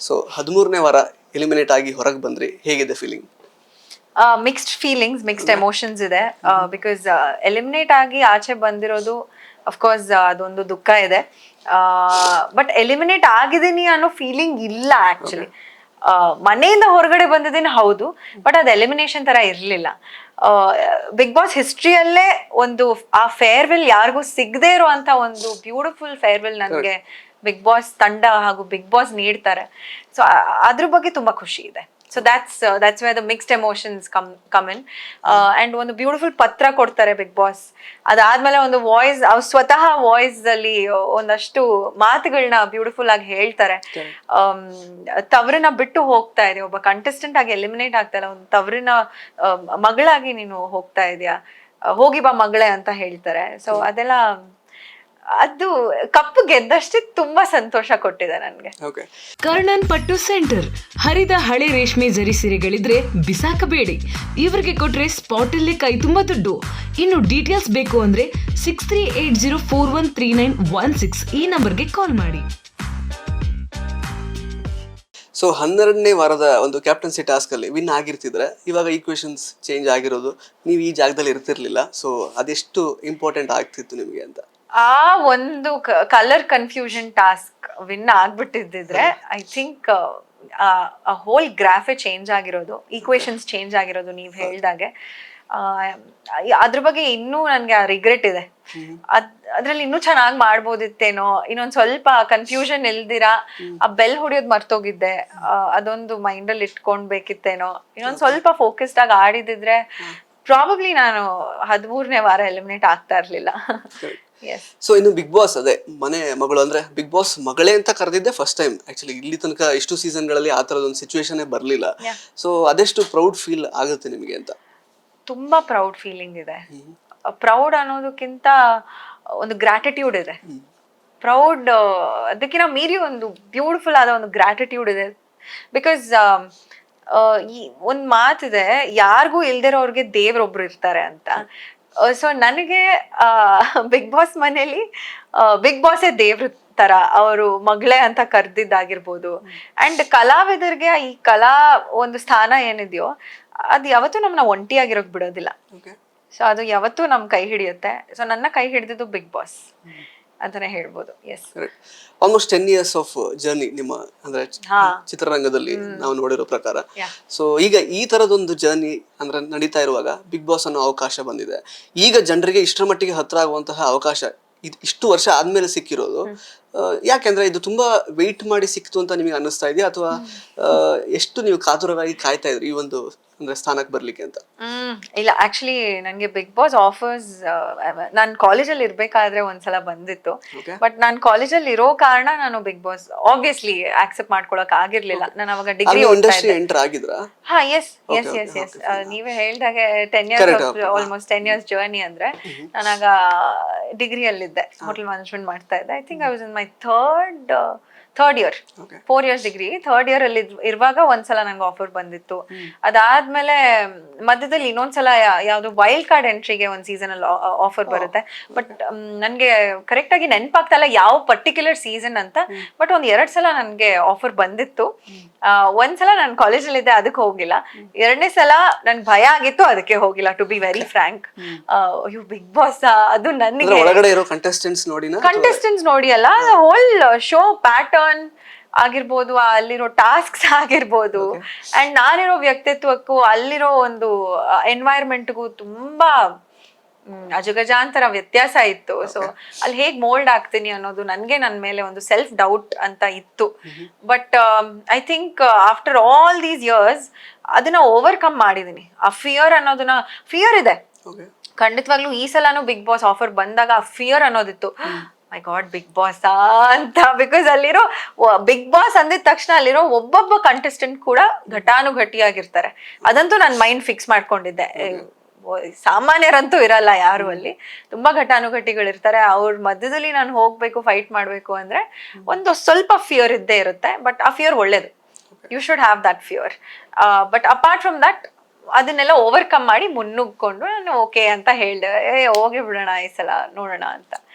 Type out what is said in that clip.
So 13ನೇ ವಾರ eliminate ಆಗಿ ಹೊರಗೆ ಬಂದ್ರಿ, ಹೇಗಿದೆ feeling? Mixed feelings, mixed emotions ಇದೆ. ಬಿಕಾಸ್ ಎಲಿಮಿನೇಟ್ ಆಗಿ ಆಚೆ ಬಂದಿರೋದು ಅಫ್ಕೋರ್ಸ್ ಅದೊಂದು ದುಃಖ ಇದೆ. ಬಟ್ ಎಲಿಮಿನೇಟ್ ಆಗಿದ್ದೀನಿ ಅನ್ನೋ ಫೀಲಿಂಗ್ ಇಲ್ಲ ಆಕ್ಚುಲಿ. ಮನೆಯಿಂದ ಹೊರಗಡೆ ಬಂದಿದ್ದೀನಿ ಹೌದು, ಬಟ್ ಅದು ಎಲಿಮಿನೇಷನ್ ತರ ಇರ್ಲಿಲ್ಲ. ಬಿಗ್ ಬಾಸ್ ಹಿಸ್ಟ್ರಿಯಲ್ಲೇ ಒಂದು ಆ ಫೇರ್ವೆಲ್ ಯಾರಿಗೂ ಸಿಗದೆ ಇರುವಂತ ಒಂದು ಬ್ಯೂಟಿಫುಲ್ ಫೇರ್ವೆಲ್ ನನಗೆ ಬಿಗ್ ಬಾಸ್ ತಂಡ ಹಾಗೂ ಬಿಗ್ ಬಾಸ್ ನೀಡ್ತಾರೆ. ಸೊ ಅದ್ರ ಬಗ್ಗೆ ತುಂಬಾ ಖುಷಿ ಇದೆ. So that's where the mixed emotions come in. And ಒಂದು ಬ್ಯೂಟಿಫುಲ್ ಪತ್ರ ಕೊಡ್ತಾರೆ ಬಿಗ್ ಬಾಸ್. ಅದಾದ್ಮೇಲೆ ಒಂದು ವಾಯ್ಸ್, ಸ್ವತಃ ವಾಯ್ಸ್ ಅಲ್ಲಿ ಒಂದಷ್ಟು ಮಾತುಗಳನ್ನ ಬ್ಯೂಟಿಫುಲ್ ಆಗಿ ಹೇಳ್ತಾರೆ. ತವರನ್ನ ಬಿಟ್ಟು ಹೋಗ್ತಾ ಇದೆ, ಒಬ್ಬ ಕಂಟೆಸ್ಟೆಂಟ್ ಆಗಿ ಎಲಿಮಿನೇಟ್ ಆಗ್ತಾ ಇಲ್ಲ, ಒಂದು ತವರಿನ ಮಗಳಾಗಿ ನೀನು ಹೋಗ್ತಾ ಇದೀಯಾ, ಹೋಗಿ ಬಾ ಮಗಳೇ ಅಂತ ಹೇಳ್ತಾರೆ. ಸೊ ಅದೆಲ್ಲ ಅದು ಕಪ್ಪು ಗೆದ್ದಷ್ಟೇ ತುಂಬಾ ಸಂತೋಷ ಕೊಟ್ಟಿದೆ ನನಗೆ. ಕರ್ಣನ್ ಪಟ್ಟು ಸೆಂಟರ್ ಹರಿದ ಹಳೆ ರೇಷ್ಮೆ ಜರಿ ಸೀರೆಗಳಿದ್ರೆ ಬಿಸಾಕಬೇಡಿ, ಇವರಿಗೆ ಕೊಟ್ರೆ ಸ್ಪಾಟ್ ಅಲ್ಲೇ ಕೈ ತುಂಬಾ ದುಡ್ಡು. ಇನ್ನು ಡೀಟೇಲ್ಸ್ ಬೇಕು ಅಂದ್ರೆ 6380413916 ಈ ನಂಬರ್ಗೆ ಕಾಲ್ ಮಾಡಿ. ಸೊ 12ನೇ ವಾರದ ಒಂದು ಕ್ಯಾಪ್ಟನ್ಸಿ ಟಾಸ್ಕ್ ಅಲ್ಲಿ ವಿನ್ ಆಗಿರ್ತಿದ್ರೆ ಇವಾಗ ಈಕ್ವೇಶನ್ಸ್ ಚೇಂಜ್ ಆಗಿರೋದು, ನೀವು ಈ ಜಾಗದಲ್ಲಿ ಇರ್ತಿರ್ಲಿಲ್ಲ. ಸೊ ಅದೆಷ್ಟು ಇಂಪಾರ್ಟೆಂಟ್ ಆಗ್ತಿತ್ತು ನಿಮಗೆ ಅಂತ? ಆ ಒಂದು ಕಲರ್ ಕನ್ಫ್ಯೂಷನ್ ಟಾಸ್ಕ್ ವಿನ್ ಆಗ್ಬಿಟ್ಟಿದ್ರೆ ಐ ಥಿಂಕ್ ಹೋಲ್ ಗ್ರಾಫೇ ಚೇಂಜ್ ಆಗಿರೋದು, ಈಕ್ವೇಶನ್ಸ್ ಚೇಂಜ್ ಆಗಿರೋದು ನೀವು ಹೇಳ್ದಾಗೆ. ಅದ್ರ ಬಗ್ಗೆ ಇನ್ನೂ ನನ್ಗೆ ರಿಗ್ರೆಟ್ ಇದೆ. ಅದ್ರಲ್ಲಿ ಇನ್ನೂ ಚೆನ್ನಾಗಿ ಮಾಡ್ಬೋದಿತ್ತೇನೋ, ಇನ್ನೊಂದ್ ಸ್ವಲ್ಪ ಕನ್ಫ್ಯೂಷನ್ ಇಲ್ದಿರಾ ಆ ಬೆಲ್ ಹೊಡಿಯೋದ್ ಮರ್ತೋಗಿದ್ದೆ, ಅದೊಂದು ಮೈಂಡಲ್ಲಿ ಇಟ್ಕೊಂಡ್ಬೇಕಿತ್ತೇನೋ. ಇನ್ನೊಂದ್ ಸ್ವಲ್ಪ ಫೋಕಸ್ಡ್ ಆಗಿ ಆಡಿದಿದ್ರೆ ಪ್ರಾಬಬ್ಲಿ ನಾನು 13ನೇ ವಾರ ಎಲಿಮಿನೇಟ್ ಆಗ್ತಾ ಇರ್ಲಿಲ್ಲ. ಸೊ ಇನ್ನು ಬಿಗ್ ಬಾಸ್, ಅದೇ ಮನೆ ಮಗಳು ಅಂದ್ರೆ ಬಿಗ್ ಬಾಸ್ ಮಗಳೇ ಅಂತ ಕರೆದಿದ್ದೆ ಫಸ್ಟ್ ಟೈಮ್ ಆಕ್ಚುಲಿ. ಇಲ್ಲಿ ತನಕ ಇಷ್ಟು ಸೀಸನ್ ಗಳಲ್ಲಿ ಆ ತರದೊಂದು ಸಿಚುವೇಶನ್ ಬರ್ಲಿಲ್ಲ. ಸೊ ಅದೆಷ್ಟು ಪ್ರೌಡ್ ಫೀಲ್ ಆಗುತ್ತೆ ನಿಮಗೆ ಅಂತ? ತುಂಬಾ ಪ್ರೌಡ್ ಫೀಲಿಂಗ್ ಇದೆ. ಪ್ರೌಡ್ ಅನ್ನೋದಕ್ಕಿಂತ ಒಂದು ಗ್ರಾಟಿಟ್ಯೂಡ್ ಇದೆ. ಪ್ರೌಡ್ ಅದಕ್ಕಿಂತ ಮೀರಿ ಒಂದು ಬ್ಯೂಟಿಫುಲ್ ಆದ ಒಂದು ಗ್ರಾಟಿಟ್ಯೂಡ್ ಇದೆ. ಬಿಕಾಸ್ ಈ ಒಂದ್ ಮಾತಿದೆ, ಯಾರಿಗೂ ಇಲ್ದಿರೋರ್ಗೆ ದೇವ್ರೊಬ್ರು ಇರ್ತಾರೆ ಅಂತ. ಸೊ ನನಗೆ ಬಿಗ್ ಬಾಸ್ ಮನೇಲಿ ಬಿಗ್ ಬಾಸೇ ದೇವ್ರ ತರ, ಅವರು ಮಗಳೇ ಅಂತ ಕರ್ದಿದ್ದಾಗಿರ್ಬೋದು. ಅಂಡ್ ಕಲಾವಿದರಿಗೆ ಈ ಕಲಾ ಒಂದು ಸ್ಥಾನ ಏನಿದೆಯೋ ಅದು ಯಾವತ್ತೂ ನಮ್ಮನ್ನ ಒಂಟಿಯಾಗಿರೋಕ್ ಬಿಡೋದಿಲ್ಲ. ಸೊ ಅದು ಯಾವತ್ತೂ ನಮ್ ಕೈ ಹಿಡಿಯುತ್ತೆ. ಸೊ ನನ್ನ ಕೈ ಹಿಡಿದಿದ್ದು ಬಿಗ್ ಬಾಸ್ ಅಂತಾನೆ ಹೇಳ್ಬೋದು. Yes, almost 10 years of journey ನಿಮ್ಮ ಅಂದ್ರೆ ಚಿತ್ರರಂಗದಲ್ಲಿ ನಾವು ನೋಡಿರೋ ಪ್ರಕಾರ. ಸೊ ಈಗ ಈ ತರದೊಂದು ಜರ್ನಿ ಅಂದ್ರೆ ನಡೀತಾ ಇರುವಾಗ ಬಿಗ್ ಬಾಸ್ ಅನ್ನೋ ಅವಕಾಶ ಬಂದಿದೆ. ಈಗ ಜನರಿಗೆ ಇಷ್ಟರ ಮಟ್ಟಿಗೆ ಹತ್ರ ಆಗುವಂತಹ ಅವಕಾಶ ಇಷ್ಟು ವರ್ಷ ಆದ್ಮೇಲೆ ಸಿಕ್ಕಿರೋದು, ಯಾಕೆಂದ್ರೆ ಇದು ತುಂಬಾ ವೆಯ್ಟ್ ಮಾಡಿ ಸಿಕ್ತು ಅಂತ ನಿಮಗೆ ಅನ್ನಿಸ್ತಾ ಇದೆಯಾ, ಅಥವಾ ಎಷ್ಟು ನೀವು ಕಾತುರವಾಗಿ ಕಾಯ್ತಾ ಇದ್ರಿ ಈ ಒಂದು ಅಂದ್ರೆ ಸ್ಥಾನಕ್ಕೆ ಬರ್ಲಿಕ್ಕೆ ಅಂತ? ಇಲ್ಲ, ಆಕ್ಚುಲಿ ನನಗೆ ಬಿಗ್ ಬಾಸ್ ಆಫರ್ಸ್ ನಾನು ಕಾಲೇಜಲ್ಲಿ ಇರ್ಬೇಕಾದ್ರೆ ಒಂದ್ಸಲ ಬಂದಿತ್ತು. ಬಟ್ ನಾನು ಕಾಲೇಜಲ್ಲಿ ಇರೋ ಕಾರಣ ನಾನು ಬಿಗ್ ಬಾಸ್ ಆಬ್ವಿಯಸ್ಲಿ ಆಕ್ಸೆಪ್ಟ್ ಮಾಡ್ಕೊಳಕ್ ಆಗಿರ್ಲಿಲ್ಲ. ನಾನು ಅವಾಗ ಡಿಗ್ರಿ ಹಾ ಎಸ್ ಎಸ್ ಎಸ್ ಎಸ್ ನೀವೇ ಹೇಳ್ದಾಗೆ 10 years ಆಲ್ಮೋಸ್ಟ್ 10 years ಜರ್ನಿ ಅಂದ್ರೆ ನಾನಾಗ ಡಿಗ್ರಿಯಲ್ಲಿದ್ದೆ, ಹೋಟೆಲ್ ಮ್ಯಾನೇಜ್ಮೆಂಟ್ ಮಾಡ್ತಾ ಇದ್ದೆ. I think I was in my third year, 4 years degree. Third year ಅಲ್ಲಿ ಇರುವಾಗ ಒಂದ್ಸಲ ನಂಗೆ ಆಫರ್ ಬಂದಿತ್ತು. ಅದಾದ್ಮೇಲೆ ಮಧ್ಯದಲ್ಲಿ ಇನ್ನೊಂದ್ಸಲ ಯಾವ್ದು ವೈಲ್ಡ್ ಕಾರ್ಡ್ ಎಂಟ್ರಿಗೆ ಒಂದ್ ಸೀಸನ್ ಅಲ್ಲಿ ಆಫರ್ ಬರುತ್ತೆ. ಬಟ್ ನನ್ಗೆ ಕರೆಕ್ಟ್ ಆಗಿ ನೆನಪಾಗ್ತಾ ಇಲ್ಲ ಯಾವ ಪರ್ಟಿಕ್ಯುಲರ್ ಸೀಸನ್ ಅಂತ. ಬಟ್ ಒಂದ್ 2 ಸಲ ನನ್ಗೆ ಆಫರ್ ಬಂದಿತ್ತು. ಒಂದ್ಸಲ ನಾನು ಕಾಲೇಜಲ್ಲಿ ಇದ್ದೆ, ಅದಕ್ಕೆ ಹೋಗಿಲ್ಲ. 2ನೇ ಸಲ ನನ್ಗೆ ಭಯ ಆಗಿತ್ತು, ಅದಕ್ಕೆ ಹೋಗಿಲ್ಲ, ಟು ಬಿ ವೆರಿ ಫ್ರಾಂಕ್. ಅಯ್ಯೋ ಬಿಗ್ ಬಾಸ್ ಅದು ನನಗೆ ಕಂಟೆಸ್ಟೆಂಟ್ಸ್ ನೋಡಿ ಅಲ್ಲ, ಹೋಲ್ ಶೋ ಪ್ಯಾಟರ್ನ್ ಆಗಿರ್ಬೋದು, ಅಲ್ಲಿರೋ ಟಾಸ್ಕ್ಸ್ ಆಗಿರ್ಬೋದು, ಅಂಡ್ ನಾನಿರೋ ವ್ಯಕ್ತಿತ್ವಕ್ಕೂ ಅಲ್ಲಿರೋ ಒಂದು ಎನ್ವೈರ್ಮೆಂಟ್ಗೂ ತುಂಬಾ ಅಜಗಜಾಂತರ ವ್ಯತ್ಯಾಸ ಇತ್ತು. ಸೊ ಅಲ್ಲಿ ಹೇಗ್ ಮೋಲ್ಡ್ ಆಗ್ತೀನಿ ಅನ್ನೋದು ನನ್ಗೆ ನನ್ನ ಮೇಲೆ ಒಂದು ಸೆಲ್ಫ್ ಡೌಟ್ ಅಂತ ಇತ್ತು. But I think after all these years ಅದನ್ನ ಓವರ್ಕಮ್ ಮಾಡಿದೀನಿ. ಆ ಫಿಯರ್ ಅನ್ನೋದನ್ನ, ಫಿಯರ್ ಇದೆ ಖಂಡಿತವಾಗ್ಲೂ. ಈ ಸಲನೂ ಬಿಗ್ ಬಾಸ್ ಆಫರ್ ಬಂದಾಗ ಆ ಫಿಯರ್ ಅನ್ನೋದಿತ್ತು, ಮೈ ಗಾಡ್ ಬಿಗ್ ಬಾಸ್ ಅಂತ. ಬಿಕಾಸ್ ಅಲ್ಲಿರೋ ಬಿಗ್ ಬಾಸ್ ಅಂದಿದ ತಕ್ಷಣ ಅಲ್ಲಿರೋ ಒಬ್ಬೊಬ್ಬ ಕಂಟೆಸ್ಟೆಂಟ್ ಕೂಡ ಘಟಾನುಘಟಿಯಾಗಿರ್ತಾರೆ. ಅದಂತೂ ನನ್ನ ಮೈಂಡ್ ಫಿಕ್ಸ್ ಮಾಡ್ಕೊಂಡಿದ್ದೆ. ಸಾಮಾನ್ಯರಂತೂ ಇರಲ್ಲ ಯಾರು ಅಲ್ಲಿ, ತುಂಬಾ ಘಟಾನುಘಟಿಗಳಿರ್ತಾರೆ. ಅವ್ರ ಮಧ್ಯದಲ್ಲಿ ನಾನು ಹೋಗ್ಬೇಕು, ಫೈಟ್ ಮಾಡ್ಬೇಕು ಅಂದ್ರೆ ಒಂದು ಸ್ವಲ್ಪ ಫಿಯರ್ ಇದ್ದೇ ಇರುತ್ತೆ. ಬಟ್ ಆ ಫಿಯರ್ ಒಳ್ಳೇದು, you should have that fear. But apart from that ಅದನ್ನೆಲ್ಲ ಓವರ್ಕಮ್ ಮಾಡಿ ಮುನ್ನುಗ್ಕೊಂಡು ನಾನು ಓಕೆ ಅಂತ ಹೇಳ್ದೆ, ಹೋಗಿ ಬಿಡೋಣ ಈ ಸಲ, ನೋಡೋಣ ಅಂತ.